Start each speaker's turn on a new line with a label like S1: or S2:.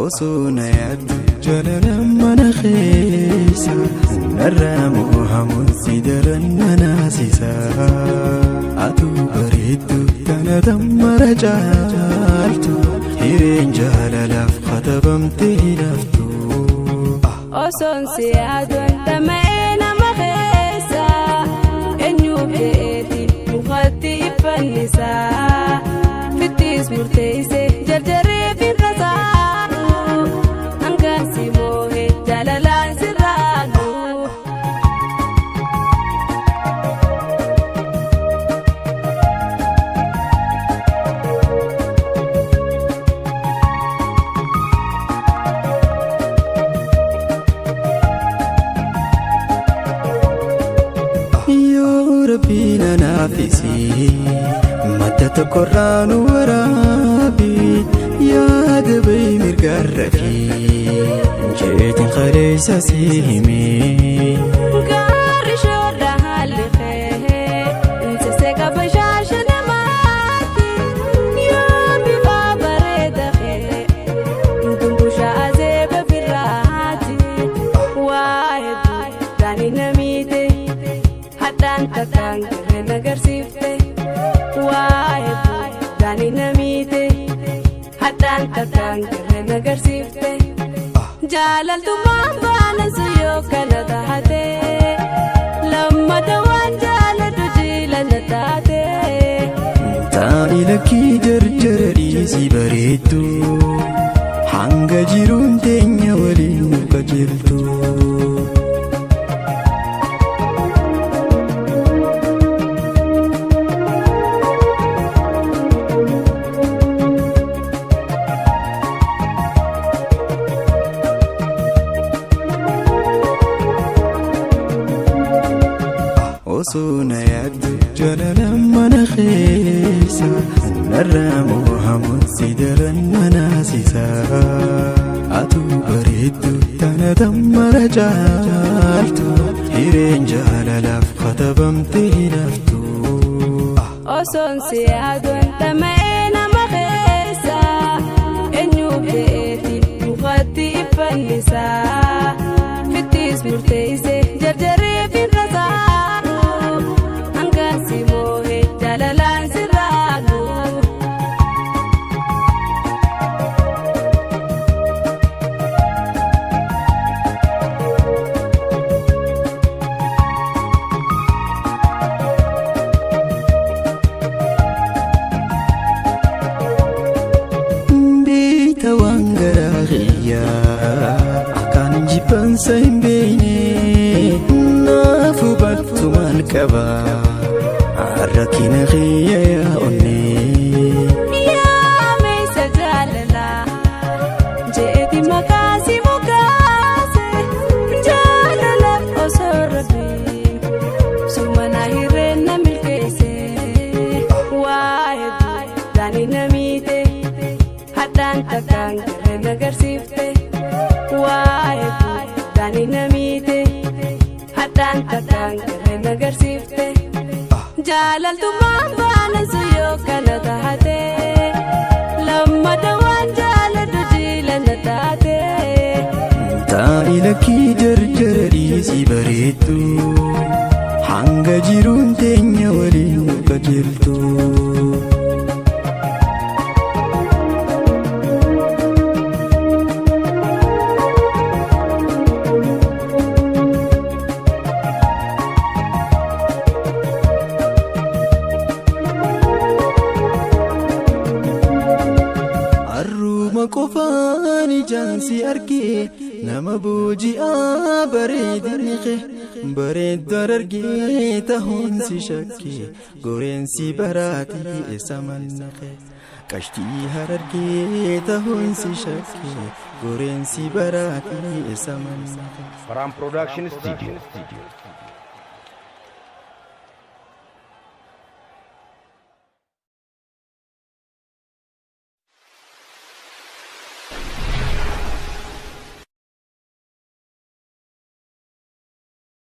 S1: osuna yaaddu jalala mana keessa narraa mo'amuun si daran nanaasisa atuu bareeddu tana dammara caaltu hireen jaalalaaf katabamtee laftu
S2: oson si yaaduun tama'ee nama keessa eenyu beeti mukatti ifannisa fittis murteesse jarjaree firrasaanu hangaan si moohe jaalalaan sirraanu
S1: Rabbina naafisi madda tokkorraan waraabi yaada bayi mirgarrafi jeetiin qaleessa si hime
S2: gaarri shoorra haalli kee insese qaba shaasha namaati yoo bifa bareeda kee dumbusha azeeba birraati waa hedduu daanii namiite haddaan takkaan gurre nagarsiifte waa hedduu daanii namiite haddaan takkaan gurre nagarsiifte jaalaltummaan baanansu yoo kana taate lammata waan jaaladhu jiilana taate
S1: taa'ii lakkii jarjara dhiisii bareeddu hanga jiruun teenya waliin nu qajeeltu osuna yaaddu jalala mana keessa narraa mo'amuun si daran nanaasisa atuu bareeddu tana dammara caaltu hireen jaalalaaf katabamtee laftu
S2: oson si yaaduun tama'ee nama keessa eenyu beeti mukatti ifannisa fittis murteesse jarjaree firrasaanu hangaan si moohe jaalalaan sirraanu
S1: beeyta waan garaa kiyyaa akkaan jibbansa hin beeyne naaf hubattu maal qaba rakkina kiyya yaa onnee
S2: yaa meessa jaalalaa jeeti maqaa si mukaase jaalalaaf osoo rabbiin sumana hirreen na milkeesse waa hedduu daanii namiite haddaan takkaan gurre nagarsiifte waa hedduu daanii namiite haddaan takkaan gurre nagarsiifte jaalaltummaan baanansu yoo kana taate lammata waan jaaladhu jiilana taate
S1: taa'ii lakkii jarjara dhiisii bareeddu hanga jiruun teenya waliin nu qajeeltu arruma qofaan ijaan si argee nama booji'aa bareedinni kee bareeddar argee tahuun si shakkee goreen si baraatii eessa manna kee qashtii harargee tahuun si shakkee goreen si baraatii eessa manna kee
S3: Faram Production Studio.